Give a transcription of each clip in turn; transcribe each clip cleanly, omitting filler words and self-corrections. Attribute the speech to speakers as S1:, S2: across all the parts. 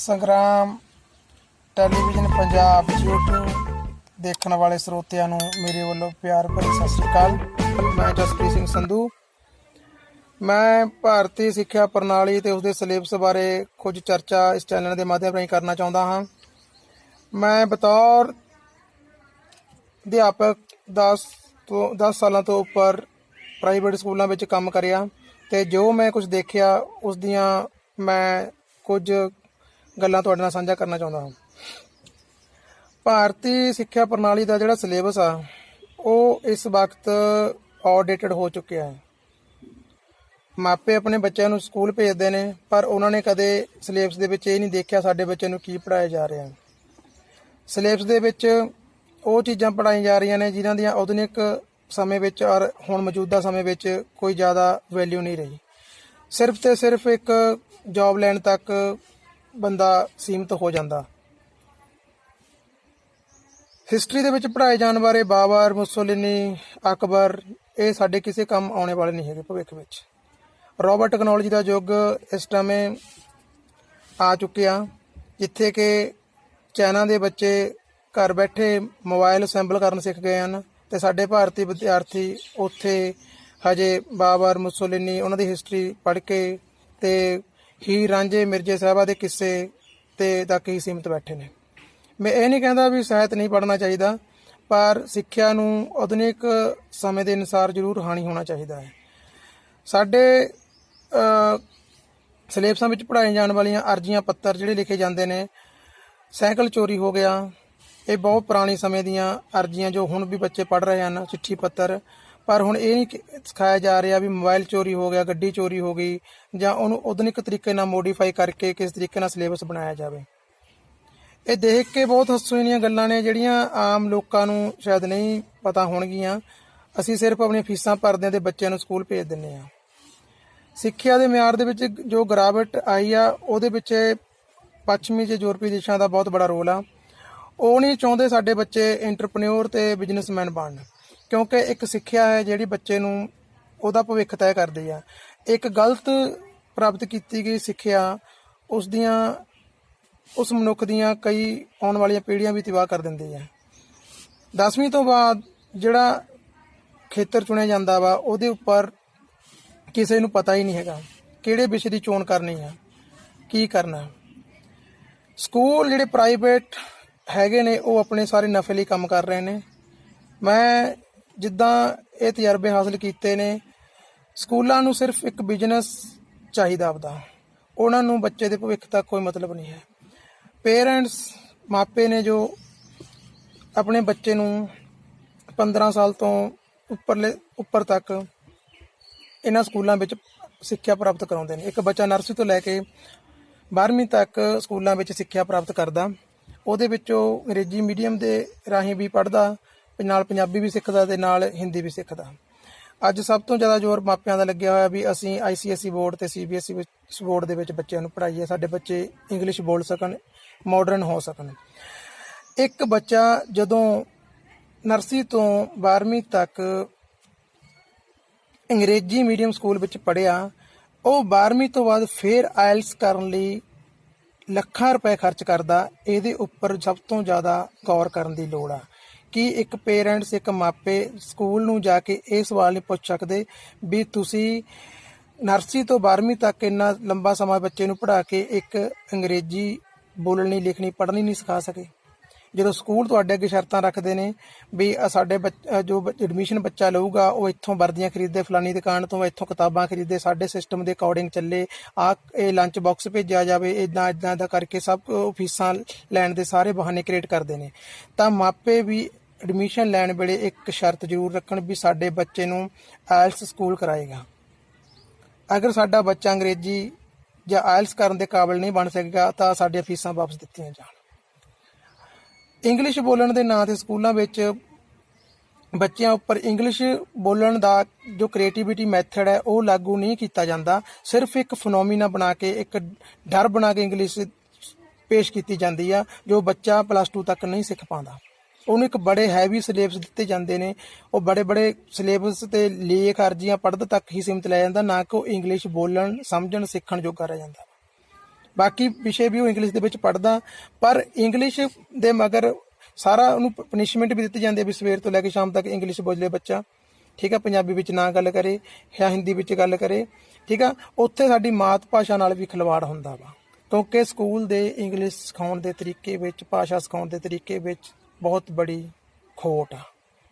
S1: ਸੰਗਰਾਮ television Punjab YouTube ਦੇਖਣ ਵਾਲੇ ਸਰੋਤਿਆਂ ਨੂੰ ਮੇਰੇ ਵੱਲੋਂ ਪਿਆਰ ਭਰੀ ਸਤਿ ਸ੍ਰੀ ਅਕਾਲ। ਮੈਂ ਜਸਪ੍ਰੀਤ ਸਿੰਘ ਸੰਧੂ। ਮੈਂ ਭਾਰਤੀ ਸਿੱਖਿਆ ਪ੍ਰਣਾਲੀ ਤੇ ਉਸਦੇ ਸਿਲੇਬਸ ਬਾਰੇ ਕੁਝ ਚਰਚਾ ਇਸ ਚੈਨਲ ਦੇ ਮਾਧਿਅਮ ਰਾਹੀਂ ਕਰਨਾ ਚਾਹੁੰਦਾ ਹਾਂ। ਮੈਂ ਬਤੌਰ ਅਧਿਆਪਕ 10 ਸਾਲਾਂ ਤੋਂ ਉੱਪਰ ਪ੍ਰਾਈਵੇਟ ਸਕੂਲਾਂ ਵਿੱਚ ਕੰਮ ਕਰਿਆ ਤੇ ਜੋ ਮੈਂ ਕੁਝ ਦੇਖਿਆ ਉਸ ਦੀਆਂ ਮੈਂ ਕੁਝ ਗੱਲਾਂ ਤੁਹਾਡੇ ਨਾਲ ਸਾਂਝਾ ਕਰਨਾ ਚਾਹੁੰਦਾ ਹਾਂ। ਭਾਰਤੀ ਸਿੱਖਿਆ ਪ੍ਰਣਾਲੀ ਦਾ ਜਿਹੜਾ ਸਿਲੇਬਸ ਆ ਉਹ ਇਸ ਵਕਤ ਆਊਟਡੇਟਡ ਹੋ ਚੁੱਕਿਆ ਹੈ। ਮਾਪੇ ਆਪਣੇ ਬੱਚਿਆਂ ਨੂੰ ਸਕੂਲ ਭੇਜਦੇ ਨੇ ਪਰ ਉਹਨਾਂ ਨੇ ਕਦੇ ਸਿਲੇਬਸ ਦੇ ਵਿੱਚ ਇਹ ਨਹੀਂ ਦੇਖਿਆ ਸਾਡੇ ਬੱਚੇ ਨੂੰ ਕੀ ਪੜ੍ਹਾਇਆ ਜਾ ਰਿਹਾ। ਸਿਲੇਬਸ ਦੇ ਵਿੱਚ ਉਹ ਚੀਜ਼ਾਂ ਪੜ੍ਹਾਈਆਂ ਜਾ ਰਹੀਆਂ ਨੇ ਜਿਨ੍ਹਾਂ ਦੀਆਂ ਆਧੁਨਿਕ ਸਮੇਂ ਵਿੱਚ ਔਰ ਹੁਣ ਮੌਜੂਦਾ ਸਮੇਂ ਵਿੱਚ ਕੋਈ ਜ਼ਿਆਦਾ ਵੈਲਿਊ ਨਹੀਂ ਰਹੀ। ਸਿਰਫ ਤੇ ਸਿਰਫ ਇੱਕ ਜੌਬ ਲੈਣ ਤੱਕ ਬੰਦਾ ਸੀਮਿਤ ਹੋ ਜਾਂਦਾ। ਹਿਸਟਰੀ ਦੇ ਵਿੱਚ ਪੜ੍ਹਾਏ ਜਾਣ ਬਾਰੇ ਬਾਬਰ, ਮੁਸੋਲਿਨੀ, ਅਕਬਰ ਇਹ ਸਾਡੇ ਕਿਸੇ ਕੰਮ ਆਉਣੇ ਵਾਲੇ ਨਹੀਂ ਹੈਗੇ ਭਵਿੱਖ ਵਿੱਚ। ਰੋਬੋਟ ਟੈਕਨੋਲੋਜੀ ਦਾ ਯੁੱਗ ਇਸ ਸਮੇਂ ਆ ਚੁੱਕਿਆ ਜਿੱਥੇ ਕਿ ਚਾਈਨਾ ਦੇ ਬੱਚੇ ਘਰ ਬੈਠੇ ਮੋਬਾਈਲ ਅਸੈਂਬਲ ਕਰਨ ਸਿੱਖ ਗਏ ਹਨ ਤੇ ਸਾਡੇ ਭਾਰਤੀ ਵਿਦਿਆਰਥੀ ਉੱਥੇ ਹਜੇ ਬਾਬਰ, ਮੁਸੋਲਿਨੀ ਉਹਨਾਂ ਦੀ ਹਿਸਟਰੀ ਪੜ੍ਹ ਕੇ ਤੇ ਹੀਰ ਰਾਂਝੇ, ਮਿਰਜ਼ੇ ਸਾਹਿਬਾ ਦੇ ਕਿੱਸੇ ਤੇ ਤੱਕ ਹੀ ਸੀਮਿਤ ਬੈਠੇ ਨੇ। ਮੈਂ ਇਹ ਨਹੀਂ ਕਹਿੰਦਾ ਵੀ ਸਾਹਿਤ ਨਹੀਂ ਪੜ੍ਹਨਾ ਚਾਹੀਦਾ ਪਰ ਸਿੱਖਿਆ ਨੂੰ ਆਧੁਨਿਕ ਸਮੇਂ ਦੇ ਅਨੁਸਾਰ ਜ਼ਰੂਰ ਹਾਣੀ ਹੋਣਾ ਚਾਹੀਦਾ ਹੈ। ਸਾਡੇ ਸਿਲੇਬਸਾਂ ਵਿੱਚ ਪੜ੍ਹਾਏ ਜਾਣ ਵਾਲੀਆਂ ਅਰਜ਼ੀਆਂ ਪੱਤਰ ਜਿਹੜੇ ਲਿਖੇ ਜਾਂਦੇ ਨੇ, ਸਾਈਕਲ ਚੋਰੀ ਹੋ ਗਿਆ, ਇਹ ਬਹੁਤ ਪੁਰਾਣੇ ਸਮੇਂ ਦੀਆਂ ਅਰਜ਼ੀਆਂ ਜੋ ਹੁਣ ਵੀ ਬੱਚੇ ਪੜ੍ਹ ਰਹੇ ਹਨ, ਚਿੱਠੀ ਪੱਤਰ। ਪਰ ਹੁਣ ਇਹ ਨਹੀਂ ਸਿਖਾਇਆ ਜਾ ਰਿਹਾ ਵੀ ਮੋਬਾਈਲ ਚੋਰੀ ਹੋ ਗਿਆ, ਗੱਡੀ ਚੋਰੀ ਹੋ ਗਈ ਜਾਂ ਉਹਨੂੰ ਆਧੁਨਿਕ ਤਰੀਕੇ ਨਾਲ ਮੋਡੀਫਾਈ ਕਰਕੇ ਕਿਸ ਤਰੀਕੇ ਨਾਲ ਸਿਲੇਬਸ ਬਣਾਇਆ ਜਾਵੇ। ਇਹ ਦੇਖ ਕੇ ਬਹੁਤ ਹਾਸੋਹੀਣੀਆਂ ਗੱਲਾਂ ਨੇ ਜਿਹੜੀਆਂ ਆਮ ਲੋਕਾਂ ਨੂੰ ਸ਼ਾਇਦ ਨਹੀਂ ਪਤਾ ਹੋਣਗੀਆਂ। ਅਸੀਂ ਸਿਰਫ ਆਪਣੀਆਂ ਫੀਸਾਂ ਭਰਦੇ ਹਾਂ ਤੇ ਬੱਚਿਆਂ ਨੂੰ ਸਕੂਲ ਭੇਜ ਦਿੰਦੇ ਹਾਂ। ਸਿੱਖਿਆ ਦੇ ਮਿਆਰ ਦੇ ਵਿੱਚ ਜੋ ਗਿਰਾਵਟ ਆਈ ਆ ਉਹਦੇ ਵਿੱਚ ਪੱਛਮੀ ਤੇ ਯੂਰਪੀ ਦੇਸ਼ਾਂ ਦਾ ਬਹੁਤ ਬੜਾ ਰੋਲ ਆ। ਉਹ ਨਹੀਂ ਚਾਹੁੰਦੇ ਸਾਡੇ ਬੱਚੇ ਐਂਟਰਪ੍ਰੈਨਿਓਰ ਤੇ ਬਿਜ਼ਨਸਮੈਨ ਬਣਨ ਕਿਉਂਕਿ ਇੱਕ ਸਿੱਖਿਆ ਹੈ ਜਿਹੜੀ ਬੱਚੇ ਨੂੰ ਉਹਦਾ ਭਵਿੱਖ ਤੈਅ ਕਰਦੀ ਆ। ਇੱਕ ਗਲਤ ਪ੍ਰਾਪਤ ਕੀਤੀ ਗਈ ਸਿੱਖਿਆ ਉਸ ਮਨੁੱਖ ਦੀਆਂ ਕਈ ਆਉਣ ਵਾਲੀਆਂ ਪੀੜ੍ਹੀਆਂ ਵੀ ਤਬਾਹ ਕਰ ਦਿੰਦੀ ਹੈ। 10ਵੀਂ ਤੋਂ ਬਾਅਦ ਜਿਹੜਾ ਖੇਤਰ ਚੁਣਿਆ ਜਾਂਦਾ ਵਾ ਉਹਦੇ ਉੱਪਰ ਕਿਸੇ ਨੂੰ ਪਤਾ ਹੀ ਨਹੀਂ ਹੈਗਾ ਕਿਹੜੇ ਵਿਸ਼ੇ ਦੀ ਚੋਣ ਕਰਨੀ ਆ, ਕੀ ਕਰਨਾ। ਸਕੂਲ ਜਿਹੜੇ ਪ੍ਰਾਈਵੇਟ ਹੈਗੇ ਨੇ ਉਹ ਆਪਣੇ ਸਾਰੇ ਨਫੇ ਲਈ ਕੰਮ ਕਰ ਰਹੇ ਨੇ। ਮੈਂ ਜਿੱਦਾਂ ਇਹ ਤਜਰਬੇ ਹਾਸਲ ਕੀਤੇ ਨੇ, ਸਕੂਲਾਂ ਨੂੰ ਸਿਰਫ ਇੱਕ ਬਿਜ਼ਨਸ ਚਾਹੀਦਾ ਆਪਦਾ, ਉਹਨਾਂ ਨੂੰ ਬੱਚੇ ਦੇ ਭਵਿੱਖ ਤੱਕ ਕੋਈ ਮਤਲਬ ਨਹੀਂ ਹੈ। ਪੇਰੈਂਟਸ ਮਾਪੇ ਨੇ ਜੋ ਆਪਣੇ ਬੱਚੇ ਨੂੰ 15 ਸਾਲ ਤੋਂ ਉੱਪਰ ਤੱਕ ਇਹਨਾਂ ਸਕੂਲਾਂ ਵਿੱਚ ਸਿੱਖਿਆ ਪ੍ਰਾਪਤ ਕਰਾਉਂਦੇ ਨੇ। ਇੱਕ ਬੱਚਾ ਨਰਸਰੀ ਤੋਂ ਲੈ ਕੇ 12ਵੀਂ ਤੱਕ ਸਕੂਲਾਂ ਵਿੱਚ ਸਿੱਖਿਆ ਪ੍ਰਾਪਤ ਕਰਦਾ। ਉਹਦੇ ਵਿੱਚੋਂ ਅੰਗਰੇਜ਼ੀ ਮੀਡੀਅਮ ਦੇ ਰਾਹੀਂ ਵੀ ਪੜ੍ਹਦਾ, ਨਾਲ ਪੰਜਾਬੀ ਵੀ ਸਿੱਖਦਾ ਤੇ ਨਾਲ ਹਿੰਦੀ ਵੀ ਸਿੱਖਦਾ। ਅੱਜ ਸਭ ਤੋਂ ਜ਼ਿਆਦਾ ਜ਼ੋਰ ਮਾਪਿਆਂ ਦਾ ਲੱਗਿਆ ਹੋਇਆ ਵੀ ਅਸੀਂ ICSE ਬੋਰਡ ਤੇ CBSE ਬੋਰਡ ਦੇ ਵਿੱਚ ਬੱਚਿਆਂ ਨੂੰ ਪੜ੍ਹਾਈਏ, ਸਾਡੇ ਬੱਚੇ ਇੰਗਲਿਸ਼ ਬੋਲ ਸਕਣ, ਮਾਡਰਨ ਹੋ ਸਕਣ। ਇੱਕ ਬੱਚਾ ਜਦੋਂ ਨਰਸਰੀ ਤੋਂ 12ਵੀਂ ਤੱਕ ਅੰਗਰੇਜ਼ੀ ਮੀਡੀਅਮ ਸਕੂਲ ਵਿੱਚ ਪੜ੍ਹਿਆ, ਉਹ 12ਵੀਂ ਤੋਂ ਬਾਅਦ ਫਿਰ IELTS ਕਰਨ ਲਈ ਲੱਖਾਂ ਰੁਪਏ ਖਰਚ ਕਰਦਾ। ਇਹਦੇ ਉੱਪਰ ਸਭ ਤੋਂ ਜ਼ਿਆਦਾ ਗੌਰ ਕਰਨ ਦੀ ਲੋੜ ਆ ਕਿ ਇੱਕ ਪੇਰੈਂਟਸ, ਇੱਕ ਮਾਪੇ ਸਕੂਲ ਨੂੰ ਜਾ ਕੇ ਇਹ ਸਵਾਲ ਨਹੀਂ ਪੁੱਛ ਸਕਦੇ ਵੀ ਤੁਸੀਂ ਨਰਸਰੀ ਤੋਂ 12ਵੀਂ ਤੱਕ ਇੰਨਾ ਲੰਬਾ ਸਮਾਂ ਬੱਚੇ ਨੂੰ ਪੜ੍ਹਾ ਕੇ ਇੱਕ ਅੰਗਰੇਜ਼ੀ ਬੋਲਣੀ, ਲਿਖਣੀ, ਪੜ੍ਹਨੀ ਨਹੀਂ ਸਿਖਾ ਸਕੇ। ਜਦੋਂ ਸਕੂਲ ਤੁਹਾਡੇ ਅੱਗੇ ਸ਼ਰਤਾਂ ਰੱਖਦੇ ਨੇ ਵੀ ਸਾਡੇ ਜੋ ਐਡਮਿਸ਼ਨ ਬੱਚਾ ਲਊਗਾ ਉਹ ਇੱਥੋਂ ਵਰਦੀਆਂ ਖਰੀਦੇ, ਫਲਾਨੀ ਦੁਕਾਨ ਤੋਂ ਇੱਥੋਂ ਕਿਤਾਬਾਂ ਖਰੀਦੇ, ਸਾਡੇ ਸਿਸਟਮ ਦੇ ਅਕੋਰਡਿੰਗ ਚੱਲੇ, ਇਹ ਲੰਚ ਬਾਕਸ ਭੇਜਿਆ ਜਾਵੇ, ਇੱਦਾਂ ਦਾ ਕਰਕੇ ਸਭ ਫੀਸਾਂ ਲੈਣ ਦੇ ਸਾਰੇ ਬਹਾਨੇ ਕ੍ਰੀਏਟ ਕਰਦੇ ਨੇ, ਤਾਂ ਮਾਪੇ ਵੀ ਐਡਮਿਸ਼ਨ ਲੈਣ ਵੇਲੇ ਇੱਕ ਸ਼ਰਤ ਜ਼ਰੂਰ ਰੱਖਣ ਵੀ ਸਾਡੇ ਬੱਚੇ ਨੂੰ IELTS ਸਕੂਲ ਕਰਾਏਗਾ। ਅਗਰ ਸਾਡਾ ਬੱਚਾ ਅੰਗਰੇਜ਼ੀ ਜਾਂ IELTS ਕਰਨ ਦੇ ਕਾਬਿਲ ਨਹੀਂ ਬਣ ਸਕੇਗਾ ਤਾਂ ਸਾਡੀਆਂ ਫੀਸਾਂ ਵਾਪਸ ਦਿੱਤੀਆਂ ਜਾਣ। ਇੰਗਲਿਸ਼ ਬੋਲਣ ਦੇ ਨਾਂ 'ਤੇ ਸਕੂਲਾਂ ਵਿੱਚ ਬੱਚਿਆਂ ਉੱਪਰ ਇੰਗਲਿਸ਼ ਬੋਲਣ ਦਾ ਜੋ ਕ੍ਰੀਏਟੀਵਿਟੀ ਮੈਥਡ ਹੈ ਉਹ ਲਾਗੂ ਨਹੀਂ ਕੀਤਾ ਜਾਂਦਾ। ਸਿਰਫ ਇੱਕ ਫਨੋਮੀਨਾ ਬਣਾ ਕੇ, ਇੱਕ ਡਰ ਬਣਾ ਕੇ ਇੰਗਲਿਸ਼ ਪੇਸ਼ ਕੀਤੀ ਜਾਂਦੀ ਆ ਜੋ ਬੱਚਾ +2 ਤੱਕ ਨਹੀਂ ਸਿੱਖ ਪਾਉਂਦਾ। ਉਹਨੂੰ ਇੱਕ ਬੜੇ ਹੈਵੀ ਸਿਲੇਬਸ ਦਿੱਤੇ ਜਾਂਦੇ ਨੇ, ਉਹ ਬੜੇ ਸਿਲੇਬਸ ਤੇ ਲੇਖ, ਅਰਜ਼ੀਆਂ ਪੜ੍ਹਨ ਤੱਕ ਹੀ ਸੀਮਿਤ ਲੈ ਜਾਂਦਾ, ਨਾ ਕਿ ਉਹ ਇੰਗਲਿਸ਼ ਬੋਲਣ, ਸਮਝਣ, ਸਿੱਖਣ ਜੋਗਾ ਰਹਿ ਜਾਂਦਾ। ਬਾਕੀ ਵਿਸ਼ੇ ਵੀ ਉਹ ਇੰਗਲਿਸ਼ ਦੇ ਵਿੱਚ ਪੜ੍ਹਦਾ, ਪਰ ਇੰਗਲਿਸ਼ ਦੇ ਮਗਰ ਸਾਰਾ ਉਹਨੂੰ ਪਨਿਸ਼ਮੈਂਟ ਵੀ ਦਿੱਤੀ ਜਾਂਦੀ ਹੈ ਵੀ ਸਵੇਰ ਤੋਂ ਲੈ ਕੇ ਸ਼ਾਮ ਤੱਕ ਇੰਗਲਿਸ਼ ਬੋਲੇ ਬੱਚਾ, ਠੀਕ ਆ, ਪੰਜਾਬੀ ਵਿੱਚ ਨਾ ਗੱਲ ਕਰੇ ਜਾਂ ਹਿੰਦੀ ਵਿੱਚ ਗੱਲ ਕਰੇ, ਠੀਕ ਆ। ਉੱਥੇ ਸਾਡੀ ਮਾਤ ਭਾਸ਼ਾ ਨਾਲ ਵੀ ਖਿਲਵਾੜ ਹੁੰਦਾ ਵਾ, ਕਿਉਂਕਿ ਸਕੂਲ ਦੇ ਇੰਗਲਿਸ਼ ਸਿਖਾਉਣ ਦੇ ਤਰੀਕੇ ਵਿੱਚ, ਭਾਸ਼ਾ ਸਿਖਾਉਣ ਦੇ ਤਰੀਕੇ ਵਿੱਚ ਬਹੁਤ ਬੜੀ ਖੋਟ ਆ,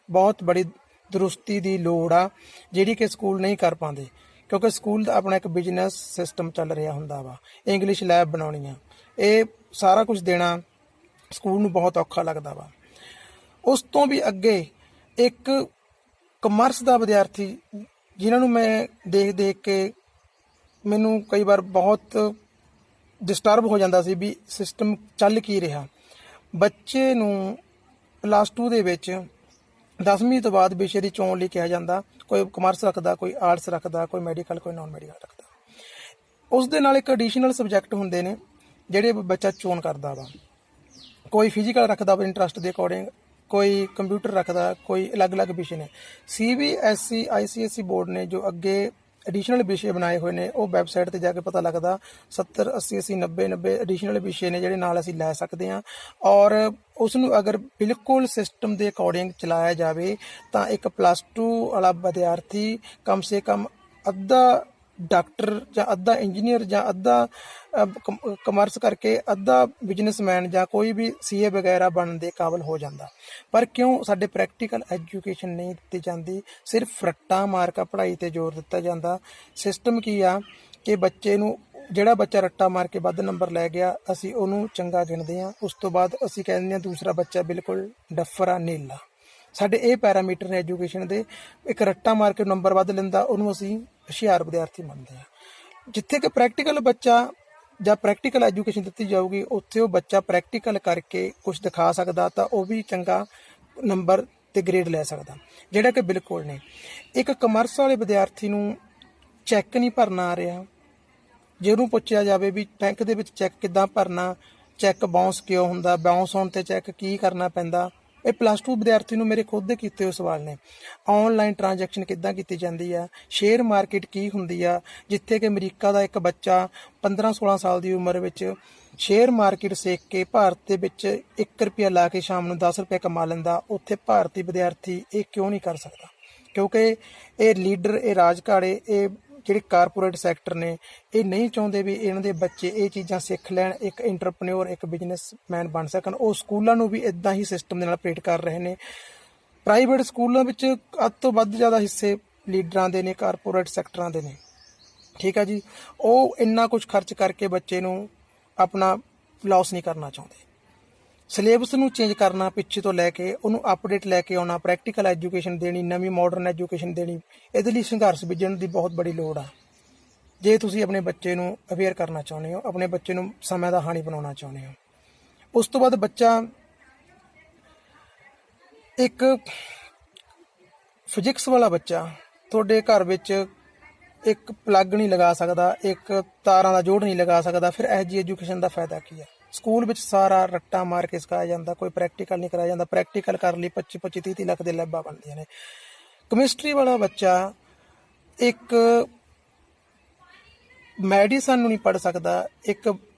S1: ਬਹੁਤ ਬੜੀ ਦਰੁਸਤੀ ਦੀ ਲੋੜ ਆ, ਜਿਹੜੀ ਕਿ ਸਕੂਲ ਨਹੀਂ ਕਰ ਪਾਉਂਦੇ, ਕਿਉਂਕਿ ਸਕੂਲ ਦਾ ਆਪਣਾ ਇੱਕ ਬਿਜ਼ਨਸ ਸਿਸਟਮ ਚੱਲ ਰਿਹਾ ਹੁੰਦਾ ਵਾ। ਇੰਗਲਿਸ਼ ਲੈਬ ਬਣਾਉਣੀ ਆ, ਇਹ ਸਾਰਾ ਕੁਝ ਦੇਣਾ ਸਕੂਲ ਨੂੰ ਬਹੁਤ ਔਖਾ ਲੱਗਦਾ ਵਾ। ਉਸ ਤੋਂ ਵੀ ਅੱਗੇ ਇੱਕ ਕਮਰਸ ਦਾ ਵਿਦਿਆਰਥੀ, ਜਿਨ੍ਹਾਂ ਨੂੰ ਮੈਂ ਦੇਖ ਕੇ ਮੈਨੂੰ ਕਈ ਵਾਰ ਬਹੁਤ ਡਿਸਟਰਬ ਹੋ ਜਾਂਦਾ ਸੀ ਵੀ ਸਿਸਟਮ ਚੱਲ ਕੀ ਰਿਹਾ। ਬੱਚੇ ਨੂੰ ਪਲੱਸ 2 ਦੇ ਵਿੱਚ 10ਵੀਂ ਤੋਂ ਬਾਅਦ ਵਿਸ਼ੇ ਦੀ ਚੋਣ ਲਈ ਕਿਹਾ ਜਾਂਦਾ, ਕੋਈ ਕਮਰਸ ਰੱਖਦਾ, ਕੋਈ ਆਰਟਸ ਰੱਖਦਾ, ਕੋਈ ਮੈਡੀਕਲ, ਕੋਈ ਨਾਨ ਮੈਡੀਕਲ ਰੱਖਦਾ। ਉਸ ਦੇ ਨਾਲ ਇੱਕ ਐਡੀਸ਼ਨਲ ਸਬਜੈਕਟ ਹੁੰਦੇ ਨੇ ਜਿਹੜੇ ਬੱਚਾ ਚੋਣ ਕਰਦਾ ਵਾ। ਕੋਈ ਫਿਜ਼ੀਕਲ ਰੱਖਦਾ ਵਾ ਇੰਟਰਸਟ ਦੇ ਅਕੋਰਡਿੰਗ, ਕੋਈ ਕੰਪਿਊਟਰ ਰੱਖਦਾ, ਕੋਈ ਅਲੱਗ-ਅਲੱਗ ਵਿਸ਼ੇ ਨੇ। CBSE ICSE ਬੋਰਡ ਨੇ ਜੋ ਅੱਗੇ ਐਡੀਸ਼ਨਲ ਵਿਸ਼ੇ ਬਣਾਏ ਹੋਏ ਨੇ, ਉਹ ਵੈਬਸਾਈਟ ਤੇ ਜਾ ਕੇ ਪਤਾ ਲੱਗਦਾ 70 80 80 90 90 ਐਡੀਸ਼ਨਲ ਵਿਸ਼ੇ ਨੇ ਜਿਹੜੇ ਨਾਲ ਅਸੀਂ ਲੈ ਸਕਦੇ ਹਾਂ। ਔਰ ਉਸ ਨੂੰ ਅਗਰ ਬਿਲਕੁਲ ਸਿਸਟਮ ਦੇ ਅਕੋਰਡਿੰਗ ਚਲਾਇਆ ਜਾਵੇ ਤਾਂ ਇੱਕ ਪਲੱਸ 2 ਵਾਲਾ ਵਿਦਿਆਰਥੀ ਕਮ ਸੇ ਕਮ ਅੱਧਾ ਡਾਕਟਰ ਜਾਂ ਅੱਧਾ ਇੰਜੀਨੀਅਰ ਜਾਂ ਅੱਧਾ ਕਮਰਸ ਕਰਕੇ ਅੱਧਾ ਬਿਜ਼ਨਸਮੈਨ ਜਾਂ ਕੋਈ ਵੀ CA ਵਗੈਰਾ ਬਣਨ ਦੇ ਕਾਬਲ ਹੋ ਜਾਂਦਾ। ਪਰ ਕਿਉਂ ਸਾਡੇ ਪ੍ਰੈਕਟੀਕਲ ਐਜੂਕੇਸ਼ਨ ਨਹੀਂ ਦਿੱਤੀ ਜਾਂਦੀ, ਸਿਰਫ ਰੱਟਾ ਮਾਰ ਕੇ ਪੜ੍ਹਾਈ ਤੇ ਜ਼ੋਰ ਦਿੱਤਾ ਜਾਂਦਾ। ਸਿਸਟਮ ਕੀ ਆ ਕਿ ਬੱਚੇ ਨੂੰ, ਜਿਹੜਾ ਬੱਚਾ ਰੱਟਾ ਮਾਰ ਕੇ ਵੱਧ ਨੰਬਰ ਲੈ ਗਿਆ, ਅਸੀਂ ਉਹਨੂੰ ਚੰਗਾ ਗਿਣਦੇ ਹਾਂ। ਉਸ ਤੋਂ ਬਾਅਦ ਅਸੀਂ ਕਹਿੰਦੇ ਹਾਂ ਦੂਸਰਾ ਬੱਚਾ ਬਿਲਕੁਲ ਡੱਫਰ ਆ, ਨੀਲਾ। ਸਾਡੇ ਇਹ ਪੈਰਾਮੀਟਰ ਨੇ ਐਜੂਕੇਸ਼ਨ ਦੇ। ਇੱਕ ਰੱਟਾ ਮਾਰ ਕੇ ਨੰਬਰ ਵੱਧ ਲੈਂਦਾ ਉਹਨੂੰ ਅਸੀਂ ਹੁਸ਼ਿਆਰ ਵਿਦਿਆਰਥੀ ਮੰਨਦੇ ਹਾਂ। ਜਿੱਥੇ ਕਿ ਪ੍ਰੈਕਟੀਕਲ ਬੱਚਾ ਜਾਂ ਪ੍ਰੈਕਟੀਕਲ ਐਜੂਕੇਸ਼ਨ ਦਿੱਤੀ ਜਾਊਗੀ, ਉੱਥੇ ਉਹ ਬੱਚਾ ਪ੍ਰੈਕਟੀਕਲ ਕਰਕੇ ਕੁਝ ਦਿਖਾ ਸਕਦਾ ਤਾਂ ਉਹ ਵੀ ਚੰਗਾ ਨੰਬਰ ਤੇ ਗ੍ਰੇਡ ਲੈ ਸਕਦਾ, ਜਿਹੜਾ ਕਿ ਬਿਲਕੁਲ ਨਹੀਂ। ਇੱਕ ਕਮਰਸ ਵਾਲੇ ਵਿਦਿਆਰਥੀ ਨੂੰ ਚੈੱਕ ਨਹੀਂ ਭਰਨਾ ਆ ਰਿਹਾ। ਜੇ ਉਹਨੂੰ ਪੁੱਛਿਆ ਜਾਵੇ ਵੀ ਬੈਂਕ ਦੇ ਵਿੱਚ ਚੈੱਕ ਕਿੱਦਾਂ ਭਰਨਾ, ਚੈੱਕ ਬਾਉਂਸ ਕਿਉਂ ਹੁੰਦਾ, ਬਾਉਂਸ ਹੋਣ ਤੇ ਚੈੱਕ ਕੀ ਕਰਨਾ ਪੈਂਦਾ, ਇਹ ਪਲੱਸ 2 ਵਿਦਿਆਰਥੀ ਨੂੰ ਮੇਰੇ ਖੁਦ ਦੇ ਕੀਤੇ ਹੋਏ ਸਵਾਲ ਨੇ। ਆਨਲਾਈਨ ਟ੍ਰਾਂਜੈਕਸ਼ਨ ਕਿੱਦਾਂ ਕੀਤੀ ਜਾਂਦੀ ਆ, ਸ਼ੇਅਰ ਮਾਰਕੀਟ ਕੀ ਹੁੰਦੀ ਆ, ਜਿੱਥੇ ਕਿ ਅਮਰੀਕਾ ਦਾ ਇੱਕ ਬੱਚਾ 15-16 ਸਾਲ ਦੀ ਉਮਰ ਵਿੱਚ ਸ਼ੇਅਰ ਮਾਰਕੀਟ ਸਿੱਖ ਕੇ ਭਾਰਤ ਦੇ ਵਿੱਚ 1 ਰੁਪਿਆ ਲਾ ਕੇ ਸ਼ਾਮ ਨੂੰ 10 ਰੁਪਏ ਕਮਾ ਲੈਂਦਾ, ਉੱਥੇ ਭਾਰਤੀ ਵਿਦਿਆਰਥੀ ਇਹ ਕਿਉਂ ਨਹੀਂ ਕਰ ਸਕਦਾ? ਕਿਉਂਕਿ ਇਹ ਲੀਡਰ, ਇਹ ਰਾਜਘਾੜੇ, ਇਹ ਜਿਹੜੇ ਕਾਰਪੋਰੇਟ ਸੈਕਟਰ ਨੇ, ਇਹ ਨਹੀਂ ਚਾਹੁੰਦੇ ਵੀ ਇਹਨਾਂ ਦੇ ਬੱਚੇ ਇਹ ਚੀਜ਼ਾਂ ਸਿੱਖ ਲੈਣ, ਇੱਕ ਇੰਟਰਪ੍ਰੈਨਿਓਰ, ਇੱਕ ਬਿਜ਼ਨਸਮੈਨ ਬਣ ਸਕਣ। ਉਹ ਸਕੂਲਾਂ ਨੂੰ ਵੀ ਇਦਾਂ ਹੀ ਸਿਸਟਮ ਦੇ ਨਾਲ ਆਪਰੇਟ ਕਰ ਰਹੇ ਨੇ। ਪ੍ਰਾਈਵੇਟ ਸਕੂਲਾਂ ਵਿੱਚ ਅੱਧ ਤੋਂ ਵੱਧ ਜ਼ਿਆਦਾ ਹਿੱਸੇ ਲੀਡਰਾਂ ਦੇ ਨੇ, ਕਾਰਪੋਰੇਟ ਸੈਕਟਰਾਂ ਦੇ ਨੇ, ਠੀਕ ਆ ਜੀ। ਉਹ ਇੰਨਾ ਕੁਝ ਖਰਚ ਕਰਕੇ ਬੱਚੇ ਨੂੰ ਆਪਣਾ ਲਾਸ ਨਹੀਂ ਕਰਨਾ ਚਾਹੁੰਦੇ। ਸਿਲੇਬਸ ਨੂੰ ਚੇਂਜ ਕਰਨਾ ਪਿੱਛੇ ਤੋਂ ਲੈ ਕੇ, ਉਹਨੂੰ ਅਪਡੇਟ ਲੈ ਕੇ ਆਉਣਾ, ਪ੍ਰੈਕਟੀਕਲ ਐਜੂਕੇਸ਼ਨ ਦੇਣੀ, ਨਵੀਂ ਮਾਡਰਨ ਐਜੂਕੇਸ਼ਨ ਦੇਣੀ, ਇਹਦੇ ਲਈ ਸੰਘਰਸ਼ ਬੀਜਣ ਦੀ ਬਹੁਤ ਬੜੀ ਲੋੜ ਆ। ਜੇ ਤੁਸੀਂ ਆਪਣੇ ਬੱਚੇ ਨੂੰ ਅਵੇਅਰ ਕਰਨਾ ਚਾਹੁੰਦੇ ਹੋ, ਆਪਣੇ ਬੱਚੇ ਨੂੰ ਸਮੇਂ ਦਾ ਹਾਣੀ ਬਣਾਉਣਾ ਚਾਹੁੰਦੇ ਹੋ। ਉਸ ਤੋਂ ਬਾਅਦ ਬੱਚਾ ਇੱਕ ਫਿਜ਼ਿਕਸ ਵਾਲਾ ਬੱਚਾ ਤੁਹਾਡੇ ਘਰ ਵਿੱਚ ਇੱਕ ਪਲੱਗ ਨਹੀਂ ਲਗਾ ਸਕਦਾ, ਇੱਕ ਤਾਰਾਂ ਦਾ ਜੋੜ ਨਹੀਂ ਲਗਾ ਸਕਦਾ, ਫਿਰ ਇਹੋ ਜਿਹੀ ਐਜੂਕੇਸ਼ਨ ਦਾ ਫਾਇਦਾ ਕੀ ਹੈ? ਸਕੂਲ ਵਿੱਚ ਸਾਰਾ ਰੱਟਾ ਮਾਰ ਕੇ ਸਿਖਾਇਆ ਜਾਂਦਾ, ਕੋਈ ਪ੍ਰੈਕਟੀਕਲ ਨਹੀਂ ਕਰਾਇਆ ਜਾਂਦਾ। ਪ੍ਰੈਕਟੀਕਲ ਕਰਨ ਲਈ 25-25 30 ਲੱਖ ਦੇ ਲੈਬਾਂ ਬਣਦੀਆਂ ਨੇ। ਕੈਮਿਸਟਰੀ ਵਾਲਾ ਬੱਚਾ ਇੱਕ ਮੈਡੀਸਨ ਨੂੰ ਨਹੀਂ ਪੜ੍ਹ ਸਕਦਾ, ਇੱਕ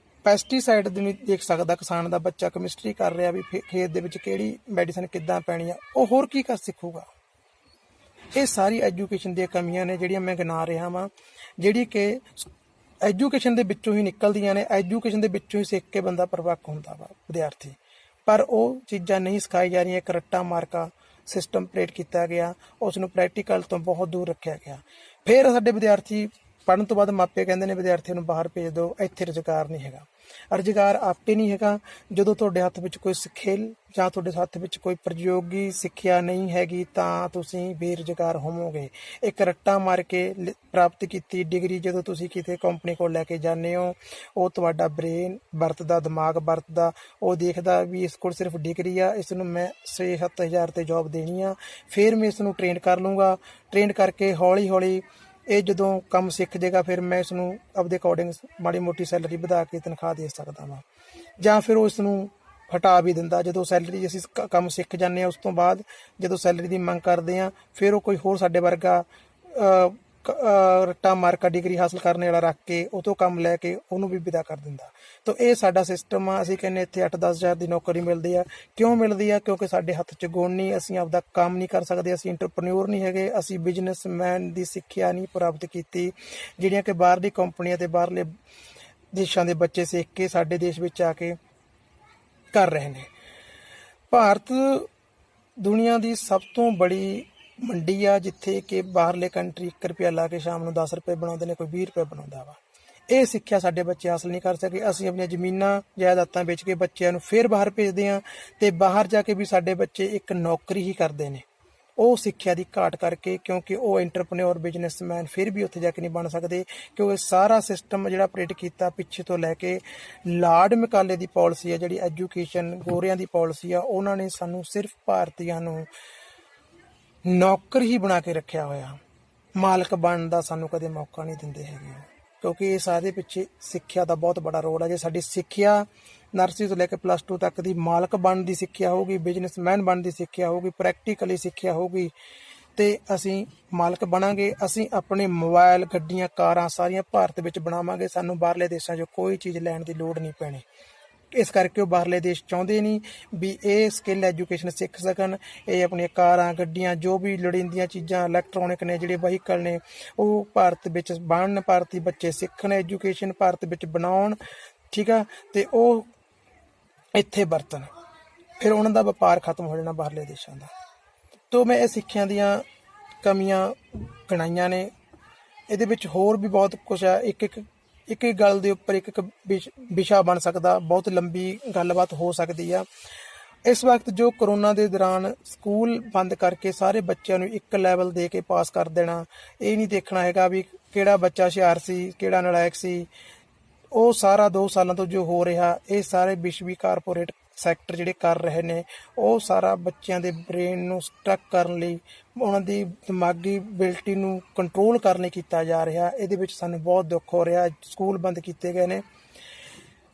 S1: ਪੈਸਟੀਸਾਈਡ ਨਹੀਂ ਦੇਖ ਸਕਦਾ। ਕਿਸਾਨ ਦਾ ਬੱਚਾ ਕੈਮਿਸਟਰੀ ਕਰ ਰਿਹਾ ਵੀ ਖੇਤ ਦੇ ਵਿੱਚ ਕਿਹੜੀ ਮੈਡੀਸਨ ਕਿੱਦਾਂ ਪੈਣੀ ਆ, ਉਹ ਹੋਰ ਕੀ ਕਰ ਸਿੱਖੂਗਾ? ਇਹ ਸਾਰੀ ਐਜੂਕੇਸ਼ਨ ਦੀਆਂ ਕਮੀਆਂ ਨੇ ਜਿਹੜੀਆਂ ਮੈਂ ਗਿਣਾ ਰਿਹਾ ਵਾਂ, ਜਿਹੜੀ ਕਿ ਐਜੂਕੇਸ਼ਨ ਦੇ ਵਿੱਚੋਂ ਹੀ ਨਿਕਲਦੀਆਂ ਨੇ। ਐਜੂਕੇਸ਼ਨ ਦੇ ਵਿੱਚੋਂ ਹੀ ਸਿੱਖ ਕੇ ਬੰਦਾ ਪਰਪੱਕ ਹੁੰਦਾ ਵਾ ਵਿਦਿਆਰਥੀ, ਪਰ ਉਹ ਚੀਜ਼ਾਂ ਨਹੀਂ ਸਿਖਾਈ ਜਾ ਰਹੀਆਂ। ਇੱਕ ਰੱਟਾ ਮਾਰਕਾ ਸਿਸਟਮ ਆਪਰੇਟ ਕੀਤਾ ਗਿਆ, ਉਸ ਨੂੰ ਪ੍ਰੈਕਟੀਕਲ ਤੋਂ ਬਹੁਤ ਦੂਰ ਰੱਖਿਆ ਗਿਆ। ਫਿਰ ਸਾਡੇ ਵਿਦਿਆਰਥੀ ਪੜ੍ਹਨ ਤੋਂ ਬਾਅਦ ਮਾਪੇ ਕਹਿੰਦੇ ਨੇ ਵਿਦਿਆਰਥੀਆਂ ਨੂੰ ਬਾਹਰ ਭੇਜ ਦਿਓ, ਇੱਥੇ ਰੁਜ਼ਗਾਰ ਨਹੀਂ ਹੈਗਾ। ਰੁਜ਼ਗਾਰ ਆਪੇ ਨਹੀਂ ਹੈਗਾ ਜਦੋਂ ਤੁਹਾਡੇ ਹੱਥ ਵਿੱਚ ਕੋਈ ਸਕਿੱਲ ਜਾਂ ਤੁਹਾਡੇ ਹੱਥ ਵਿੱਚ ਕੋਈ ਪ੍ਰਯੋਗੀ ਸਿੱਖਿਆ ਨਹੀਂ ਹੈਗੀ, ਤਾਂ ਤੁਸੀਂ ਬੇਰੁਜ਼ਗਾਰ ਹੋਵੋਗੇ। ਇੱਕ ਰੱਟਾ ਮਾਰ ਕੇ ਪ੍ਰਾਪਤ ਕੀਤੀ ਡਿਗਰੀ ਜਦੋਂ ਤੁਸੀਂ ਕਿਤੇ ਕੰਪਨੀ ਕੋਲ ਲੈ ਕੇ ਜਾਂਦੇ ਹੋ, ਉਹ ਤੁਹਾਡਾ ਬ੍ਰੇਨ ਵਰਤਦਾ, ਦਿਮਾਗ ਵਰਤਦਾ, ਉਹ ਦੇਖਦਾ ਵੀ ਇਸ ਕੋਲ ਸਿਰਫ ਡਿਗਰੀ ਆ, ਇਸ ਨੂੰ ਮੈਂ 6-7 ਹਜ਼ਾਰ ਤੇ ਜੋਬ ਦੇਣੀ ਆ, ਫਿਰ ਮੈਂ ਇਸ ਨੂੰ ਟ੍ਰੇਨ ਕਰ ਲੂੰਗਾ। ਟ੍ਰੇਨ ਕਰਕੇ ਹੌਲੀ ਹੌਲੀ ਇਹ ਜਦੋਂ ਕੰਮ ਸਿੱਖ ਜਾਏਗਾ, ਫਿਰ ਮੈਂ ਇਸ ਨੂੰ ਆਪਦੇ ਅਕੋਰਡਿੰਗ ਮਾੜੀ ਮੋਟੀ ਸੈਲਰੀ ਵਧਾ ਕੇ ਤਨਖਾਹ ਦੇ ਸਕਦਾ ਵਾਂ। ਜਾਂ ਫਿਰ ਉਹ ਇਸ ਨੂੰ ਹਟਾ ਵੀ ਦਿੰਦਾ। ਜਦੋਂ ਸੈਲਰੀ ਅਸੀਂ ਕੰਮ ਸਿੱਖ ਜਾਂਦੇ ਹਾਂ, ਉਸ ਤੋਂ ਬਾਅਦ ਜਦੋਂ ਸੈਲਰੀ ਦੀ ਮੰਗ ਕਰਦੇ ਹਾਂ, ਫਿਰ ਉਹ ਕੋਈ ਹੋਰ ਸਾਡੇ ਵਰਗਾ ਰੱਟਾ ਮਾਰਕਾ ਡਿਗਰੀ ਹਾਸਲ ਕਰਨ ਵਾਲਾ ਰੱਖ ਕੇ ਉਹ ਤੋਂ ਕੰਮ ਲੈ ਕੇ ਉਹਨੂੰ ਵੀ ਵਿਦਾ ਕਰ ਦਿੰਦਾ। ਤਾਂ ਇਹ ਸਾਡਾ ਸਿਸਟਮ ਆ। ਅਸੀਂ ਕਹਿੰਦੇ ਇੱਥੇ 8-10 ਹਜ਼ਾਰ ਦੀ ਨੌਕਰੀ ਮਿਲਦੀ ਆ। ਕਿਉਂ ਮਿਲਦੀ ਆ? ਕਿਉਂਕਿ ਸਾਡੇ ਹੱਥ 'ਚ ਗੁਣ ਨਹੀਂ, ਅਸੀਂ ਆਪਦਾ ਕੰਮ ਨਹੀਂ ਕਰ ਸਕਦੇ, ਅਸੀਂ ਇੰਟਰਪ੍ਰੈਨਿਓਰ ਨਹੀਂ ਹੈਗੇ, ਅਸੀਂ ਬਿਜ਼ਨਸਮੈਨ ਦੀ ਸਿੱਖਿਆ ਨਹੀਂ ਪ੍ਰਾਪਤ ਕੀਤੀ, ਜਿਹੜੀਆਂ ਕਿ ਬਾਹਰਲੀ ਕੰਪਨੀਆਂ ਤੇ ਬਾਹਰਲੇ ਦੇਸ਼ਾਂ ਦੇ ਬੱਚੇ ਸਿੱਖ ਕੇ ਸਾਡੇ ਦੇਸ਼ ਵਿੱਚ ਆ ਕੇ ਕਰ ਰਹੇ ਨੇ। ਭਾਰਤ ਦੁਨੀਆ ਦੀ ਸਭ ਤੋਂ ਬੜੀ ਮੰਡੀ ਆ, ਜਿੱਥੇ ਕਿ ਬਾਹਰਲੇ ਕੰਟਰੀ 1 ਰੁਪਇਆ ਲਾ ਕੇ ਸ਼ਾਮ ਨੂੰ 10 ਰੁਪਏ ਬਣਾਉਂਦੇ ਨੇ, ਕੋਈ 20 ਰੁਪਏ ਬਣਾਉਂਦਾ ਵਾ। ਇਹ ਸਿੱਖਿਆ ਸਾਡੇ ਬੱਚੇ ਹਾਸਲ ਨਹੀਂ ਕਰ ਸਕੇ। ਅਸੀਂ ਆਪਣੀਆਂ ਜ਼ਮੀਨਾਂ ਜਾਇਦਾਦਾਂ ਵੇਚ ਕੇ ਬੱਚਿਆਂ ਨੂੰ ਫਿਰ ਬਾਹਰ ਭੇਜਦੇ ਹਾਂ, ਤੇ ਬਾਹਰ ਜਾ ਕੇ ਵੀ ਸਾਡੇ ਬੱਚੇ ਇੱਕ ਨੌਕਰੀ ਹੀ ਕਰਦੇ ਨੇ, ਉਹ ਸਿੱਖਿਆ ਦੀ ਘਾਟ ਕਰਕੇ, ਕਿਉਂਕਿ ਉਹ ਇੰਟਰਪ੍ਰੈਨਿਓਰ ਬਿਜ਼ਨਸਮੈਨ ਫਿਰ ਵੀ ਉੱਥੇ ਜਾ ਕੇ ਨਹੀਂ ਬਣ ਸਕਦੇ, ਕਿਉਂਕਿ ਸਾਰਾ ਸਿਸਟਮ ਜਿਹੜਾ ਆਪਰੇਟ ਕੀਤਾ ਪਿੱਛੇ ਤੋਂ ਲੈ ਕੇ ਲਾਰਡ ਮੈਕਾਲੇ ਦੀ ਪਾਲਿਸੀ ਆ, ਜਿਹੜੀ ਐਜੂਕੇਸ਼ਨ ਗੋਰਿਆਂ ਦੀ ਪਾਲਿਸੀ ਆ, ਉਹਨਾਂ ਨੇ ਸਾਨੂੰ ਸਿਰਫ ਭਾਰਤੀਆਂ ਨੂੰ ਨੌਕਰ ਹੀ ਬਣਾ ਕੇ ਰੱਖਿਆ ਹੋਇਆ, ਮਾਲਕ ਬਣਨ ਦਾ ਸਾਨੂੰ ਕਦੇ ਮੌਕਾ ਨਹੀਂ ਦਿੰਦੇ ਹੈਗੇ। ਕਿਉਂਕਿ ਇਹ ਸਾਰੇ ਪਿੱਛੇ ਸਿੱਖਿਆ ਦਾ ਬਹੁਤ ਬੜਾ ਰੋਲ ਹੈ। ਜੇ ਸਾਡੀ ਸਿੱਖਿਆ ਨਰਸਰੀ ਤੋਂ ਲੈ ਕੇ +2 ਤੱਕ ਦੀ ਮਾਲਕ ਬਣਨ ਦੀ ਸਿੱਖਿਆ ਹੋਊਗੀ, ਬਿਜ਼ਨਸਮੈਨ ਬਣਨ ਦੀ ਸਿੱਖਿਆ ਹੋਊਗੀ, ਪ੍ਰੈਕਟੀਕਲੀ ਸਿੱਖਿਆ ਹੋਊਗੀ, ਤੇ ਅਸੀਂ ਮਾਲਕ ਬਣਾਂਗੇ। ਅਸੀਂ ਆਪਣੇ ਮੋਬਾਈਲ, ਗੱਡੀਆਂ, ਕਾਰਾਂ ਸਾਰੀਆਂ ਭਾਰਤ ਵਿੱਚ ਬਣਾਵਾਂਗੇ। ਸਾਨੂੰ ਬਾਹਰਲੇ ਦੇਸ਼ਾਂ 'ਚੋਂ ਕੋਈ ਚੀਜ਼ ਲੈਣ ਦੀ ਲੋੜ ਨਹੀਂ ਪੈਣੀ। ਇਸ ਕਰਕੇ ਉਹ ਬਾਹਰਲੇ ਦੇਸ਼ ਚਾਹੁੰਦੇ ਨਹੀਂ ਵੀ ਇਹ ਸਕਿੱਲ ਐਜੂਕੇਸ਼ਨ ਸਿੱਖ ਸਕਣ। ਇਹ ਆਪਣੀਆਂ ਕਾਰਾਂ, ਗੱਡੀਆਂ, ਜੋ ਵੀ ਲੋੜੀਂਦੀਆਂ ਚੀਜ਼ਾਂ ਇਲੈਕਟ੍ਰੋਨਿਕ ਨੇ, ਜਿਹੜੇ ਵਹੀਕਲ ਨੇ, ਉਹ ਭਾਰਤ ਵਿੱਚ ਬਣਨ, ਭਾਰਤੀ ਬੱਚੇ ਸਿੱਖਣ, ਐਜੂਕੇਸ਼ਨ ਭਾਰਤ ਵਿੱਚ ਬਣਾਉਣ, ਠੀਕ ਆ, ਤੇ ਉਹ ਇੱਥੇ ਵਰਤਣ। ਫਿਰ ਉਹਨਾਂ ਦਾ ਵਪਾਰ ਖਤਮ ਹੋ ਜਾਣਾ ਬਾਹਰਲੇ ਦੇਸ਼ਾਂ ਦਾ। ਤੋਂ ਮੈਂ ਇਹ ਸਿੱਖਿਆ ਦੀਆਂ ਕਮੀਆਂ ਗਿਣਾਈਆਂ ਨੇ। ਇਹਦੇ ਵਿੱਚ ਹੋਰ ਵੀ ਬਹੁਤ ਕੁਛ ਆ। ਇੱਕ ਗੱਲ ਦੇ ਉੱਪਰ ਇੱਕ ਵਿਸ਼ਾ ਬਣ ਸਕਦਾ, ਬਹੁਤ ਲੰਬੀ ਗੱਲਬਾਤ ਹੋ ਸਕਦੀ ਆ। ਇਸ ਵਕਤ ਜੋ ਕਰੋਨਾ ਦੇ ਦੌਰਾਨ ਸਕੂਲ ਬੰਦ ਕਰਕੇ ਸਾਰੇ ਬੱਚਿਆਂ ਨੂੰ ਇੱਕ ਲੈਵਲ ਦੇ ਕੇ ਪਾਸ ਕਰ ਦੇਣਾ, ਇਹ ਨਹੀਂ ਦੇਖਣਾ ਹੈਗਾ ਵੀ ਕਿਹੜਾ ਬੱਚਾ ਹੁਸ਼ਿਆਰ ਸੀ, ਕਿਹੜਾ ਨਲਾਇਕ ਸੀ। ਉਹ ਸਾਰਾ 2 ਸਾਲਾਂ ਤੋਂ ਜੋ ਹੋ ਰਿਹਾ, ਇਹ ਸਾਰੇ ਵਿਸ਼ਵੀ ਕਾਰਪੋਰੇਟ ਸੈਕਟਰ ਜਿਹੜੇ ਕਰ ਰਹੇ ਨੇ, ਉਹ ਸਾਰਾ ਬੱਚਿਆਂ ਦੇ ਬ੍ਰੇਨ ਨੂੰ ਸਟਰਕ ਕਰਨ ਲਈ, ਉਹਨਾਂ ਦੀ ਦਿਮਾਗੀ ਐਬਿਲਿਟੀ ਨੂੰ ਕੰਟਰੋਲ ਕਰਨ ਲਈ ਕੀਤਾ ਜਾ ਰਿਹਾ। ਇਹਦੇ ਵਿੱਚ ਸਾਨੂੰ ਬਹੁਤ ਦੁੱਖ ਹੋ ਰਿਹਾ। ਸਕੂਲ ਬੰਦ ਕੀਤੇ ਗਏ ਨੇ,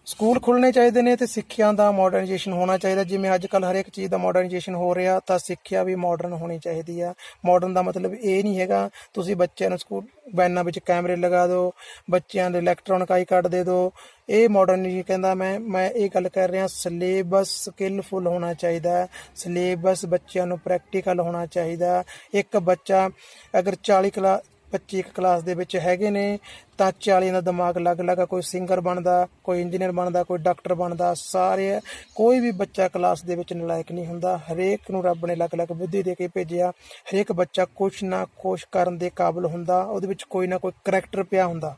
S1: ਸਕੂਲ ਖੁੱਲ੍ਹਣੇ ਚਾਹੀਦੇ ਨੇ, ਤੇ ਸਿੱਖਿਆ ਦਾ ਮਾਡਰਨਾਈਜੇਸ਼ਨ ਹੋਣਾ ਚਾਹੀਦਾ। ਜਿਵੇਂ ਅੱਜ ਕੱਲ੍ਹ ਹਰੇਕ ਚੀਜ਼ ਦਾ ਮਾਡਰਨਾਈਜੇਸ਼ਨ ਹੋ ਰਿਹਾ, ਤਾਂ ਸਿੱਖਿਆ ਵੀ ਮਾਡਰਨ ਹੋਣੀ ਚਾਹੀਦੀ ਆ। ਮਾਡਰਨ ਦਾ ਮਤਲਬ ਇਹ ਨਹੀਂ ਹੈਗਾ ਤੁਸੀਂ ਬੱਚਿਆਂ ਨੂੰ ਸਕੂਲ ਵੈਨਾਂ ਵਿੱਚ ਕੈਮਰੇ ਲਗਾ ਦਿਓ, ਬੱਚਿਆਂ ਦੇ ਇਲੈਕਟ੍ਰੋਨਿਕ ਆਈ ਕਾਰਡ ਦੇ ਦਿਓ। ਇਹ ਮਾਡਰਨ ਨਹੀਂ ਕਹਿੰਦਾ ਮੈਂ ਇਹ ਗੱਲ ਕਰ ਰਿਹਾ, ਸਿਲੇਬਸ ਸਕਿੱਲਫੁਲ ਹੋਣਾ ਚਾਹੀਦਾ। ਸਿਲੇਬਸ ਬੱਚਿਆਂ ਨੂੰ ਪ੍ਰੈਕਟੀਕਲ ਹੋਣਾ ਚਾਹੀਦਾ। ਇੱਕ ਬੱਚਾ ਅਗਰ 40 ਬੱਚੇ ਇੱਕ ਕਲਾਸ ਦੇ ਵਿੱਚ ਹੈਗੇ ਨੇ, ਤਾਂ 40 ਦਾ ਦਿਮਾਗ ਅਲੱਗ-ਅਲੱਗ ਆ। ਕੋਈ ਸਿੰਗਰ ਬਣਦਾ, ਕੋਈ ਇੰਜੀਨੀਅਰ ਬਣਦਾ, ਕੋਈ ਡਾਕਟਰ ਬਣਦਾ। ਸਾਰੇ ਕੋਈ ਵੀ ਬੱਚਾ ਕਲਾਸ ਦੇ ਵਿੱਚ ਨਲਾਇਕ ਨਹੀਂ ਹੁੰਦਾ। ਹਰੇਕ ਨੂੰ ਰੱਬ ਨੇ ਅਲੱਗ-ਅਲੱਗ ਬੁੱਧੀ ਦੇ ਕੇ ਭੇਜਿਆ। ਹਰੇਕ ਬੱਚਾ ਕੁਛ ਨਾ ਕੁਛ ਕਰਨ ਦੇ ਕਾਬਿਲ ਹੁੰਦਾ, ਉਹਦੇ ਵਿੱਚ ਕੋਈ ਨਾ ਕੋਈ ਕਰੈਕਟਰ ਪਿਆ ਹੁੰਦਾ।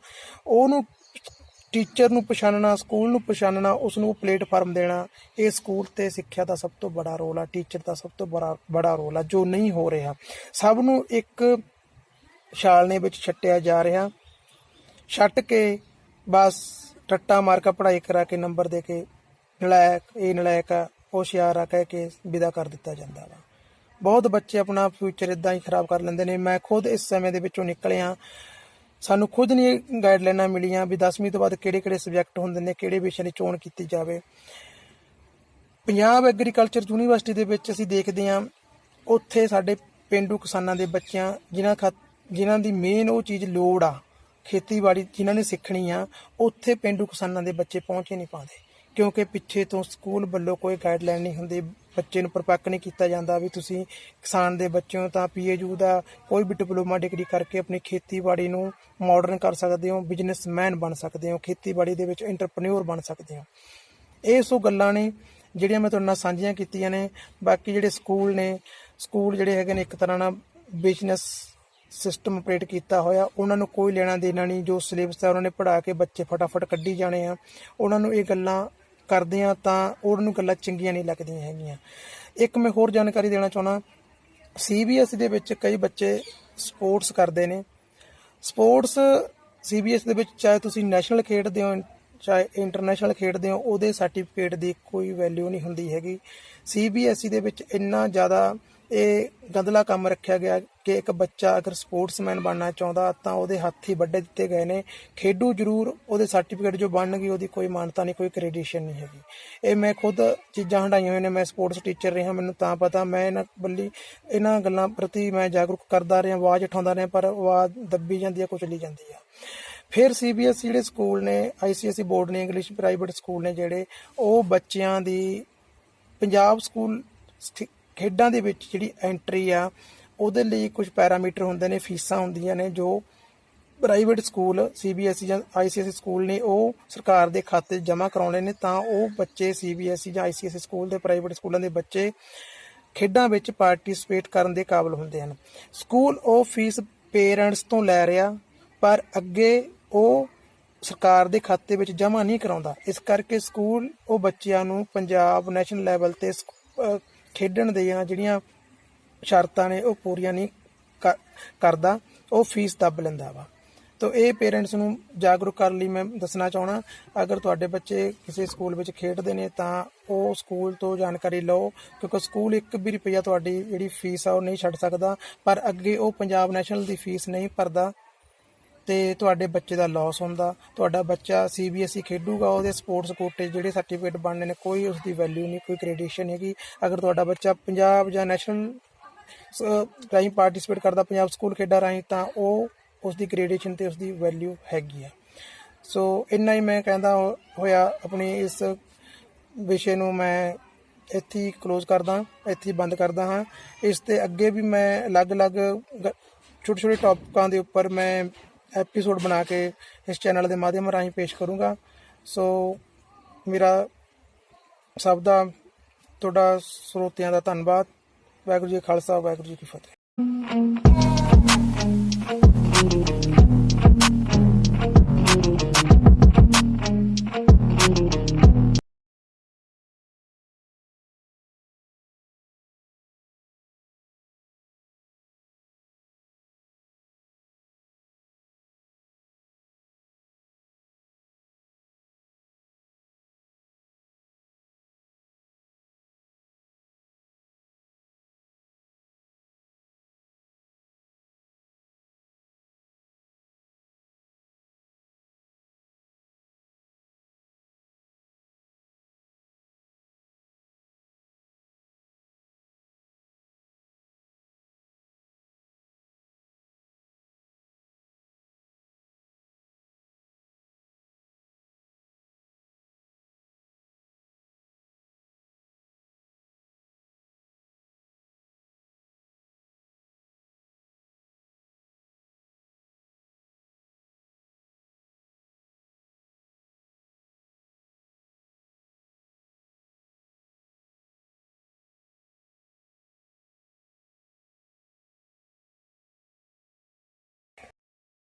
S1: ਉਹਨੂੰ ਟੀਚਰ ਨੂੰ ਪਛਾਣਨਾ, ਸਕੂਲ ਨੂੰ ਪਛਾਣਨਾ, ਉਸ ਨੂੰ ਪਲੇਟਫਾਰਮ ਦੇਣਾ, ਇਹ ਸਕੂਲ ਤੇ ਸਿੱਖਿਆ ਦਾ ਸਭ ਤੋਂ ਬੜਾ ਰੋਲ ਆ। ਟੀਚਰ ਦਾ ਸਭ ਤੋਂ ਬੜਾ ਰੋਲ ਆ, ਜੋ ਨਹੀਂ ਹੋ ਰਿਹਾ। ਸਭ ਨੂੰ ਇੱਕ ਛਾਲਣੇ ਵਿੱਚ ਛੱਟਿਆ ਜਾ ਰਿਹਾ, ਛੱਟ ਕੇ ਬਸ ਰੱਟਾ ਮਾਰਕਾ ਪੜ੍ਹਾਈ ਕਰਾ ਕੇ ਨੰਬਰ ਦੇ ਕੇ ਨਲਾਇਕ, ਇਹ ਨਲਾਇਕ ਆ, ਉਹ ਹੁਸ਼ਿਆਰ ਆ ਕਹਿ ਕੇ ਵਿਦਾ ਕਰ ਦਿੱਤਾ ਜਾਂਦਾ ਵਾ। ਬਹੁਤ ਬੱਚੇ ਆਪਣਾ ਫਿਊਚਰ ਇੱਦਾਂ ਹੀ ਖਰਾਬ ਕਰ ਲੈਂਦੇ ਨੇ। ਮੈਂ ਖੁਦ ਇਸ ਸਮੇਂ ਦੇ ਵਿੱਚੋਂ ਨਿਕਲਿਆ। ਸਾਨੂੰ ਖੁਦ ਨਹੀਂ ਗਾਈਡਲਾਈਨਾਂ ਮਿਲੀਆਂ ਵੀ 10ਵੀਂ ਤੋਂ ਬਾਅਦ ਕਿਹੜੇ ਸਬਜੈਕਟ ਹੁੰਦੇ ਨੇ, ਕਿਹੜੇ ਵਿਸ਼ੇ ਦੀ ਚੋਣ ਕੀਤੀ ਜਾਵੇ। ਪੰਜਾਬ ਐਗਰੀਕਲਚਰ ਯੂਨੀਵਰਸਿਟੀ ਦੇ ਵਿੱਚ ਅਸੀਂ ਦੇਖਦੇ ਹਾਂ, ਉੱਥੇ ਸਾਡੇ ਪੇਂਡੂ ਕਿਸਾਨਾਂ ਦੇ ਬੱਚਿਆਂ ਜਿਨ੍ਹਾਂ ਦੀ ਮੇਨ ਉਹ ਚੀਜ਼ ਲੋੜ ਆ, ਖੇਤੀਬਾੜੀ ਜਿਨ੍ਹਾਂ ਨੇ ਸਿੱਖਣੀ ਆ, ਉੱਥੇ ਪੇਂਡੂ ਕਿਸਾਨਾਂ ਦੇ ਬੱਚੇ ਪਹੁੰਚ ਹੀ ਨਹੀਂ ਪਾਉਂਦੇ, ਕਿਉਂਕਿ ਪਿੱਛੇ ਤੋਂ ਸਕੂਲ ਵੱਲੋਂ ਕੋਈ ਗਾਈਡਲਾਈਨ ਨਹੀਂ ਹੁੰਦੀ। ਬੱਚੇ ਨੂੰ ਪਰਪੱਕ ਨਹੀਂ ਕੀਤਾ ਜਾਂਦਾ ਵੀ ਤੁਸੀਂ ਕਿਸਾਨ ਦੇ ਬੱਚੇ ਹੋ ਤਾਂ PAU ਦਾ ਕੋਈ ਵੀ ਡਿਪਲੋਮਾ ਡਿਗਰੀ ਕਰਕੇ ਆਪਣੀ ਖੇਤੀਬਾੜੀ ਨੂੰ ਮਾਡਰਨ ਕਰ ਸਕਦੇ ਹੋ, ਬਿਜ਼ਨਸਮੈਨ ਬਣ ਸਕਦੇ ਹੋ, ਖੇਤੀਬਾੜੀ ਦੇ ਵਿੱਚ ਇੰਟਰਪ੍ਰੈਨਿਓਰ ਬਣ ਸਕਦੇ ਹੋ। ਇਹ ਸੋ ਗੱਲਾਂ ਨੇ ਜਿਹੜੀਆਂ ਮੈਂ ਤੁਹਾਡੇ ਨਾਲ ਸਾਂਝੀਆਂ ਕੀਤੀਆਂ ਨੇ। ਬਾਕੀ ਜਿਹੜੇ ਸਕੂਲ ਜਿਹੜੇ ਹੈਗੇ ਨੇ, ਇੱਕ ਤਰ੍ਹਾਂ ਨਾਲ ਬਿਜ਼ਨਸ ਸਿਸਟਮ ਆਪਰੇਟ ਕੀਤਾ ਹੋਇਆ। ਉਹਨਾਂ ਨੂੰ ਕੋਈ ਲੈਣਾ ਦੇਣਾ ਨਹੀਂ। ਜੋ ਸਿਲੇਬਸ ਹੈ ਉਹਨਾਂ ਨੇ ਪੜ੍ਹਾ ਕੇ ਬੱਚੇ ਫਟਾਫਟ ਕੱਢੀ ਜਾਣੇ ਆ। ਉਹਨਾਂ ਨੂੰ ਇਹ ਗੱਲਾਂ ਕਰਦੇ ਆ ਤਾਂ ਉਹਨਾਂ ਨੂੰ ਗੱਲਾਂ ਚੰਗੀਆਂ ਨਹੀਂ ਲੱਗਦੀਆਂ ਹੈਗੀਆਂ। ਇੱਕ ਮੈਂ ਹੋਰ ਜਾਣਕਾਰੀ ਦੇਣਾ ਚਾਹੁੰਦਾ, CBSE ਦੇ ਵਿੱਚ ਕਈ ਬੱਚੇ ਸਪੋਰਟਸ ਕਰਦੇ ਨੇ। ਸਪੋਰਟਸ CBSE ਦੇ ਵਿੱਚ ਚਾਹੇ ਤੁਸੀਂ ਨੈਸ਼ਨਲ ਖੇਡਦੇ ਹੋ, ਚਾਹੇ ਇੰਟਰਨੈਸ਼ਨਲ ਖੇਡਦੇ ਹੋ, ਉਹਦੇ ਸਰਟੀਫਿਕੇਟ ਦੀ ਕੋਈ ਵੈਲਿਊ ਨਹੀਂ ਹੁੰਦੀ ਹੈਗੀ। CBSE ਦੇ ਵਿੱਚ ਇੰਨਾ ਜ਼ਿਆਦਾ ਇਹ ਗੰਦਲਾ ਕੰਮ ਰੱਖਿਆ ਗਿਆ ਕਿ ਇੱਕ ਬੱਚਾ ਅਗਰ ਸਪੋਰਟਸਮੈਨ ਬਣਨਾ ਚਾਹੁੰਦਾ ਤਾਂ ਉਹਦੇ ਹੱਥ ਹੀ ਵੱਢੇ ਦਿੱਤੇ ਗਏ ਨੇ। ਖੇਡੂ ਜ਼ਰੂਰ, ਉਹਦੇ ਸਰਟੀਫਿਕੇਟ ਜੋ ਬਣਨਗੇ ਉਹਦੀ ਕੋਈ ਮਾਨਤਾ ਨਹੀਂ, ਕੋਈ ਕ੍ਰੈਡੀਸ਼ਨ ਨਹੀਂ ਹੈਗੀ। ਇਹ ਮੈਂ ਖੁਦ ਚੀਜ਼ਾਂ ਹੰਢਾਈਆਂ ਹੋਈਆਂ ਨੇ, ਮੈਂ ਸਪੋਰਟਸ ਟੀਚਰ ਰਿਹਾ, ਮੈਨੂੰ ਤਾਂ ਪਤਾ। ਮੈਂ ਇਹਨਾਂ ਗੱਲਾਂ ਪ੍ਰਤੀ ਮੈਂ ਜਾਗਰੂਕ ਕਰਦਾ ਰਿਹਾ, ਆਵਾਜ਼ ਉਠਾਉਂਦਾ ਰਿਹਾ, ਪਰ ਆਵਾਜ਼ ਦੱਬੀ ਜਾਂਦੀ ਹੈ, ਕੁਚਲੀ ਜਾਂਦੀ ਆ। ਫਿਰ ਸੀਬੀਐਸਈ ਜਿਹੜੇ ਸਕੂਲ ਨੇ, ਆਈਸੀਐਸਈ ਬੋਰਡ ਨੇ, ਇੰਗਲਿਸ਼ ਪ੍ਰਾਈਵੇਟ ਸਕੂਲ ਨੇ ਜਿਹੜੇ, ਉਹ ਬੱਚਿਆਂ ਦੀ ਪੰਜਾਬ ਸਕੂਲ ਖੇਡਾਂ ਦੇ ਵਿੱਚ ਜਿਹੜੀ ਐਂਟਰੀ ਆ ਉਹਦੇ ਲਈ ਕੁਝ ਪੈਰਾਮੀਟਰ ਹੁੰਦੇ ਨੇ, ਫੀਸਾਂ ਹੁੰਦੀਆਂ ਨੇ ਜੋ ਪ੍ਰਾਈਵੇਟ ਸਕੂਲ ਸੀਬੀਐਸਈ ਜਾਂ ਆਈਸੀਐਸਈ ਸਕੂਲ ਨੇ ਉਹ ਸਰਕਾਰ ਦੇ ਖਾਤੇ 'ਚ ਜਮ੍ਹਾਂ ਕਰਾਉਣੇ ਨੇ, ਤਾਂ ਉਹ ਬੱਚੇ ਸੀਬੀਐਸਈ ਜਾਂ ਆਈਸੀਐਸਈ ਸਕੂਲ ਦੇ ਪ੍ਰਾਈਵੇਟ ਸਕੂਲਾਂ ਦੇ ਬੱਚੇ ਖੇਡਾਂ ਵਿੱਚ ਪਾਰਟਿਸਿਪੇਟ ਕਰਨ ਦੇ ਕਾਬਿਲ ਹੁੰਦੇ ਹਨ। ਸਕੂਲ ਉਹ ਫੀਸ ਪੇਰੈਂਟਸ ਤੋਂ ਲੈ ਰਿਹਾ, ਪਰ ਅੱਗੇ ਉਹ ਸਰਕਾਰ ਦੇ ਖਾਤੇ ਵਿੱਚ ਜਮ੍ਹਾਂ ਨਹੀਂ ਕਰਾਉਂਦਾ। ਇਸ ਕਰਕੇ ਸਕੂਲ ਉਹ ਬੱਚਿਆਂ ਨੂੰ ਪੰਜਾਬ ਨੈਸ਼ਨਲ ਲੈਵਲ 'ਤੇ ਖੇਡਣ ਦੀਆਂ ਜਿਹੜੀਆਂ ਸ਼ਰਤਾਂ ਨੇ ਉਹ ਪੂਰੀਆਂ ਨਹੀਂ ਕਰਦਾ, ਉਹ ਫੀਸ ਦੱਬ ਲੈਂਦਾ ਵਾ। ਤੋ ਇਹ ਪੇਰੈਂਟਸ ਨੂੰ ਜਾਗਰੂਕ ਕਰਨ ਲਈ ਮੈਂ ਦੱਸਣਾ ਚਾਹੁੰਦਾ, ਅਗਰ ਤੁਹਾਡੇ ਬੱਚੇ ਕਿਸੇ ਸਕੂਲ ਵਿੱਚ ਖੇਡਦੇ ਨੇ ਤਾਂ ਉਹ ਸਕੂਲ ਤੋਂ ਜਾਣਕਾਰੀ ਲਓ, ਕਿਉਂਕਿ ਸਕੂਲ 1 ਵੀ ਰੁਪਈਆ ਤੁਹਾਡੀ ਜਿਹੜੀ ਫੀਸ ਆ ਉਹ ਨਹੀਂ ਛੱਡ ਸਕਦਾ, ਪਰ ਅੱਗੇ ਉਹ ਪੰਜਾਬ ਨੈਸ਼ਨਲ ਦੀ ਫੀਸ ਨਹੀਂ ਭਰਦਾ ਤੇ ਤੁਹਾਡੇ ਬੱਚੇ ਦਾ ਲਾਸ ਹੁੰਦਾ। ਤੁਹਾਡਾ ਬੱਚਾ ਸੀਬੀਐਸਈ ਖੇਡੂਗਾ, ਉਹਦੇ ਸਪੋਰਟਸ ਕੋਟੇ ਜਿਹੜੇ ਸਰਟੀਫਿਕੇਟ ਬਣਨੇ ਨੇ, ਕੋਈ ਉਸਦੀ ਵੈਲਿਊ ਨਹੀਂ, ਕੋਈ ਕ੍ਰੈਡੀਸ਼ਨ ਹੈਗੀ। ਅਗਰ ਤੁਹਾਡਾ ਬੱਚਾ ਪੰਜਾਬ ਜਾਂ ਨੈਸ਼ਨਲ ਰਾਹੀਂ ਪਾਰਟਿਸਿਪੇਟ ਕਰਦਾ ਪੰਜਾਬ ਸਕੂਲ ਖੇਡਾਂ ਰਾਹੀਂ, ਤਾਂ ਉਹ ਉਸਦੀ ਗ੍ਰੇਡੇਸ਼ਨ ਤੇ ਉਸਦੀ ਵੈਲਿਊ ਹੈਗੀ ਆ। ਸੋ ਇੰਨਾ ਹੀ ਮੈਂ ਕਹਿੰਦਾ ਹੋਇਆ ਆਪਣੀ ਇਸ ਵਿਸ਼ੇ ਨੂੰ ਮੈਂ ਇੱਥੇ ਹੀ ਕਲੋਜ਼ ਕਰਦਾ, ਇੱਥੇ ਹੀ ਬੰਦ ਕਰਦਾ ਹਾਂ। ਇਸ ਤੇ ਅੱਗੇ ਵੀ ਮੈਂ ਅਲੱਗ-ਅਲੱਗ ਛੋਟੇ ਛੋਟੇ ਟੌਪਿਕਾਂ ਦੇ ਉੱਪਰ ਮੈਂ ਐਪੀਸੋਡ ਬਣਾ ਕੇ ਇਸ ਚੈਨਲ ਦੇ ਮਾਧਿਅਮ ਰਾਹੀਂ ਪੇਸ਼ ਕਰੂੰਗਾ। ਸੋ ਮੇਰਾ ਸਭ ਦਾ, ਤੁਹਾਡਾ ਸਰੋਤਿਆਂ ਦਾ ਧੰਨਵਾਦ। ਵਾਹਿਗੁਰੂ ਜੀ ਕਾ ਖਾਲਸਾ, ਵਾਹਿਗੁਰੂ ਜੀ ਕੀ ਫਤਿਹ।